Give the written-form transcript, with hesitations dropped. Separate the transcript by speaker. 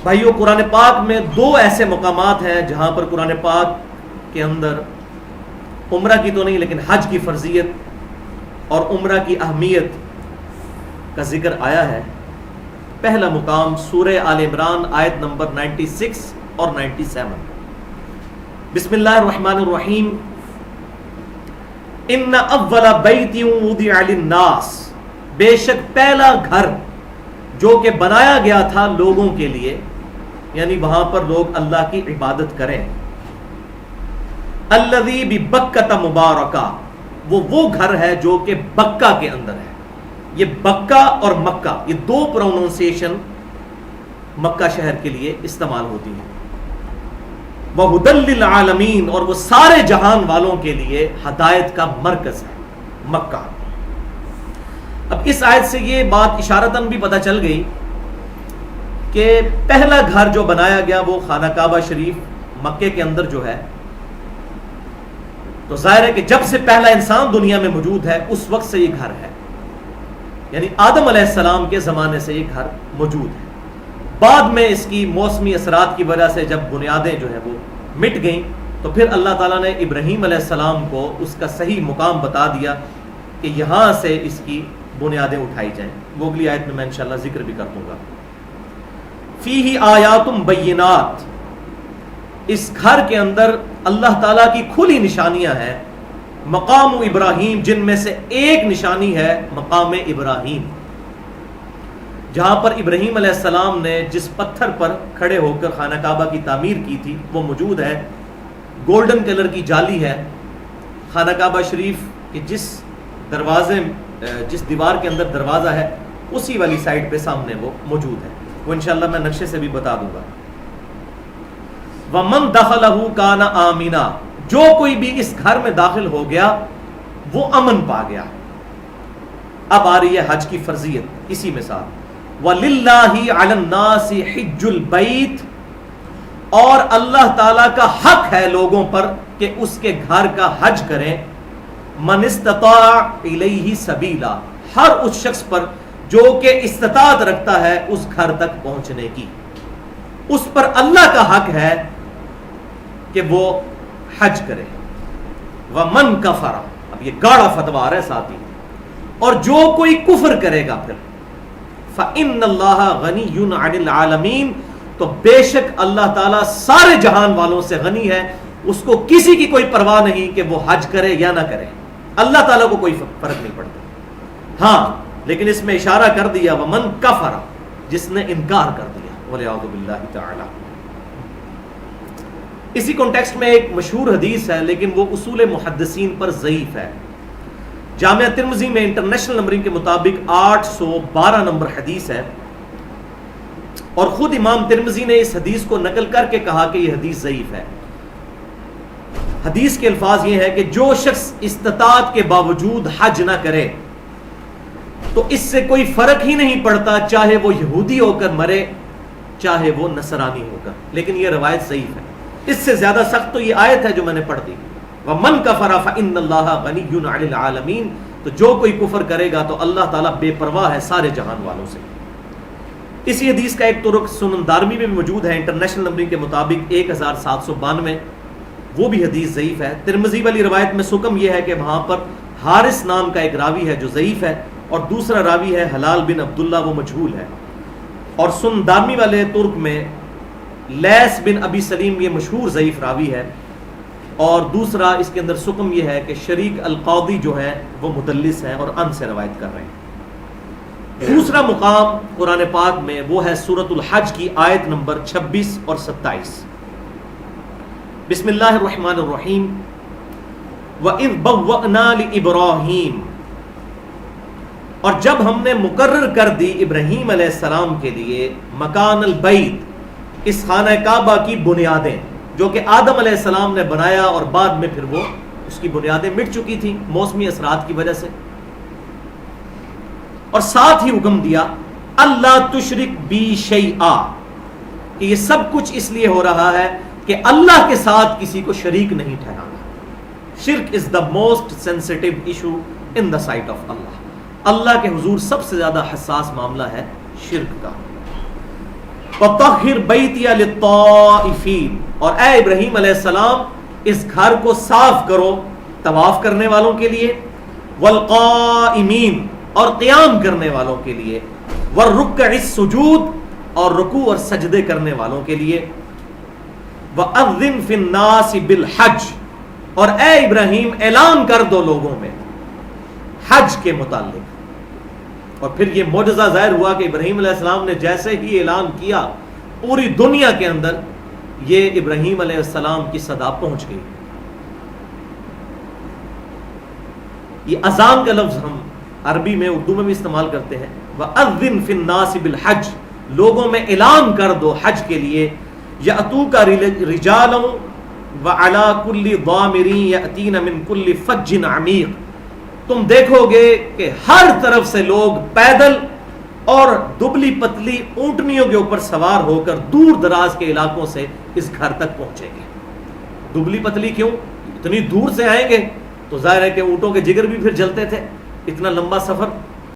Speaker 1: بھائیو، قرآن پاک میں دو ایسے مقامات ہیں جہاں پر قرآن پاک کے اندر عمرہ کی تو نہیں لیکن حج کی فرضیت اور عمرہ کی اہمیت کا ذکر آیا ہے. پہلا مقام سورہ آل عمران آیت نمبر 96 اور 97. بسم اللہ الرحمن الرحیم. ان اول بیت وضع للناس، بے شک پہلا گھر جو کہ بنایا گیا تھا لوگوں کے لیے، یعنی وہاں پر لوگ اللہ کی عبادت کریں. الذی ببکۃ مبارکہ، وہ گھر ہے جو کہ بکہ کے اندر ہے. یہ بکہ اور مکہ، یہ دو پروننسیشن مکہ شہر کے لیے استعمال ہوتی ہیں. وَهُدًى لِّلْعَالَمِينَ، اور وہ سارے جہان والوں کے لیے ہدایت کا مرکز ہے مکہ. اب اس آیت سے یہ بات اشارتاً بھی پتہ چل گئی کہ پہلا گھر جو بنایا گیا وہ خانہ کعبہ شریف مکے کے اندر جو ہے، تو ظاہر ہے کہ جب سے پہلا انسان دنیا میں موجود ہے اس وقت سے یہ گھر ہے، یعنی آدم علیہ السلام کے زمانے سے یہ گھر موجود ہے. بعد میں اس کی موسمی اثرات کی وجہ سے جب بنیادیں جو ہے وہ مٹ گئیں تو پھر اللہ تعالیٰ نے ابراہیم علیہ السلام کو اس کا صحیح مقام بتا دیا کہ یہاں سے اس کی بنیادیں اٹھائی جائیں. وہ اگلی آیت میں انشاءاللہ ذکر بھی کر دوں گا. فیہ آیات بینات، اس گھر کے اندر اللہ تعالیٰ کی کھلی نشانیاں ہیں. مقام ابراہیم، جن میں سے ایک نشانی ہے مقام ابراہیم، جہاں پر ابراہیم علیہ السلام نے جس پتھر پر کھڑے ہو کر خانہ کعبہ کی تعمیر کی تھی وہ موجود ہے. گولڈن کلر کی جالی ہے. خانہ کعبہ شریف کے جس دیوار کے اندر دروازہ ہے اسی والی سائڈ پہ سامنے وہ موجود ہے. وہ انشاءاللہ میں نقشے سے بھی بتا دوں گا. وَمَنْ دَخَلَهُ كَانَ آمِنًا، جو کوئی بھی اس گھر میں داخل ہو گیا وہ امن پا گیا. اب آ رہی ہے حج کی فرضیت اسی مثال. وَلِلَّهِ عَلَى النَّاسِ حِجُّ الْبَيْتِ، اور اللہ تعالیٰ کا حق ہے لوگوں پر کہ اس کے گھر کا حج کریں. مَنِ اسْتَطَاعَ إِلَيْهِ سَبِيلًا، ہر اس شخص پر جو کہ استطاعت رکھتا ہے اس گھر تک پہنچنے کی، اس پر اللہ کا حق ہے کہ وہ حج کرے. وَمَنْ كَفَرَ، اب یہ گاڑا فتویٰ آ رہا ہے ساتھ ہی، اور جو کوئی کفر کرے گا پھر فَإِنَّ اللَّهَ غَنِيٌّ عَنِ الْعَالَمِينَ، تو بے شک اللہ تعالیٰ سارے جہان والوں سے غنی ہے. اس کو کسی کی کوئی پرواہ نہیں کہ وہ حج کرے یا نہ کرے، اللہ تعالیٰ کو کوئی فرق نہیں پڑتا. ہاں لیکن اس میں اشارہ کر دیا وَمَنْ كَفَرَ، جس نے انکار کر دیا، وَلِعَوْذُ بِاللَّهِ تَعَالَى. اسی کانٹیکسٹ میں ایک مشہور حدیث ہے لیکن وہ اصول محدثین پر ضعیف ہے. جامعہ ترمذی میں انٹرنیشنل نمبرنگ کے مطابق 812 نمبر حدیث ہے، اور خود امام ترمذی نے اس حدیث کو نقل کر کے کہا کہ یہ حدیث ضعیف ہے. حدیث کے الفاظ یہ ہے کہ جو شخص استطاعت کے باوجود حج نہ کرے تو اس سے کوئی فرق ہی نہیں پڑتا چاہے وہ یہودی ہو کر مرے چاہے وہ نصرانی ہو کر. لیکن یہ روایت ضعیف ہے. اس سے زیادہ سخت تو یہ آیت ہے جو میں نے پڑھ دی، وَمَنْ كَفَرَ فَإِنَّ اللَّهَ غَنِيٌّ عَنِ الْعَالَمِينَ، تو جو کوئی کفر کرے گا تو اللہ تعالیٰ بے پرواہ ہے سارے جہان والوں سے. اسی حدیث کا ایک طرق سنن دارمی میں موجود ہے انٹرنیشنل نمبرنگ کے مطابق 1792، وہ بھی حدیث ضعیف ہے. ترمذی والی روایت میں سکم یہ ہے کہ وہاں پر حارث نام کا ایک راوی ہے جو ضعیف ہے، اور دوسرا راوی ہے حلال بن عبداللہ، وہ مجہول ہے. اور سنن دارمی والے ترک میں لیس بن ابی سلیم یہ مشہور ضعیف راوی ہے، اور دوسرا اس کے اندر سکم یہ ہے کہ شریک القاضی جو ہے وہ مدلس ہیں اور ان سے روایت کر رہے ہیں. دوسرا مقام قرآن پاک میں وہ ہے سورۃ الحج کی آیت نمبر 26 اور 27. بسم اللہ الرحمن الرحیم. وَإِذْ بَوَّأْنَا لِإِبْرَاهِيمَ، اور جب ہم نے مقرر کر دی ابراہیم علیہ السلام کے لیے مکان البیت، اس خانہ کعبہ کی بنیادیں جو کہ آدم علیہ السلام نے بنایا اور بعد میں پھر وہ اس کی بنیادیں مٹ چکی تھیں موسمی اثرات کی وجہ سے. اور ساتھ ہی حکم دیا اللہ تشرک بی شیئا، کہ یہ سب کچھ اس لیے ہو رہا ہے کہ اللہ کے ساتھ کسی کو شریک نہیں ٹھہرانا. شرک is the most sensitive issue in the sight of Allah. Allah کے حضور سب سے زیادہ حساس معاملہ ہے شرک کا. وَطَهِّرْ بَيْتِيَ لِلطَّائِفِينَ، اور اے ابراہیم علیہ السلام اس گھر کو صاف کرو طواف کرنے والوں کے لیے، والقائمین، اور قیام کرنے والوں کے لیے، والرکع السجود، اور رکوع اور سجدے کرنے والوں کے لیے، وَأَذِّن فِي النَّاسِ بِالْحَجِّ، اور اے ابراہیم اعلان کر دو لوگوں میں حج کے متعلق۔ اور پھر یہ معجزہ ظاہر ہوا کہ ابراہیم علیہ السلام نے جیسے ہی اعلان کیا پوری دنیا کے اندر یہ ابراہیم علیہ السلام کی صدا پہنچ گئی۔ یہ اذان کا لفظ ہم عربی میں اردو میں بھی استعمال کرتے ہیں، وَأَذِّن فِي النَّاسِ بِالْحَجِّ، لوگوں میں اعلان کر دو حج کے لیے، یأتوک رجالا وعلی کل ضامر یأتین من کل فج عمیق، تم دیکھو گے کہ ہر طرف سے لوگ پیدل اور دبلی پتلی اونٹنیوں کے اوپر سوار ہو کر دور دراز کے علاقوں سے اس گھر تک پہنچیں گے۔ دبلی پتلی کیوں؟ اتنی دور سے آئیں گے تو ظاہر ہے کہ اونٹوں کے جگر بھی پھر جلتے تھے، اتنا لمبا سفر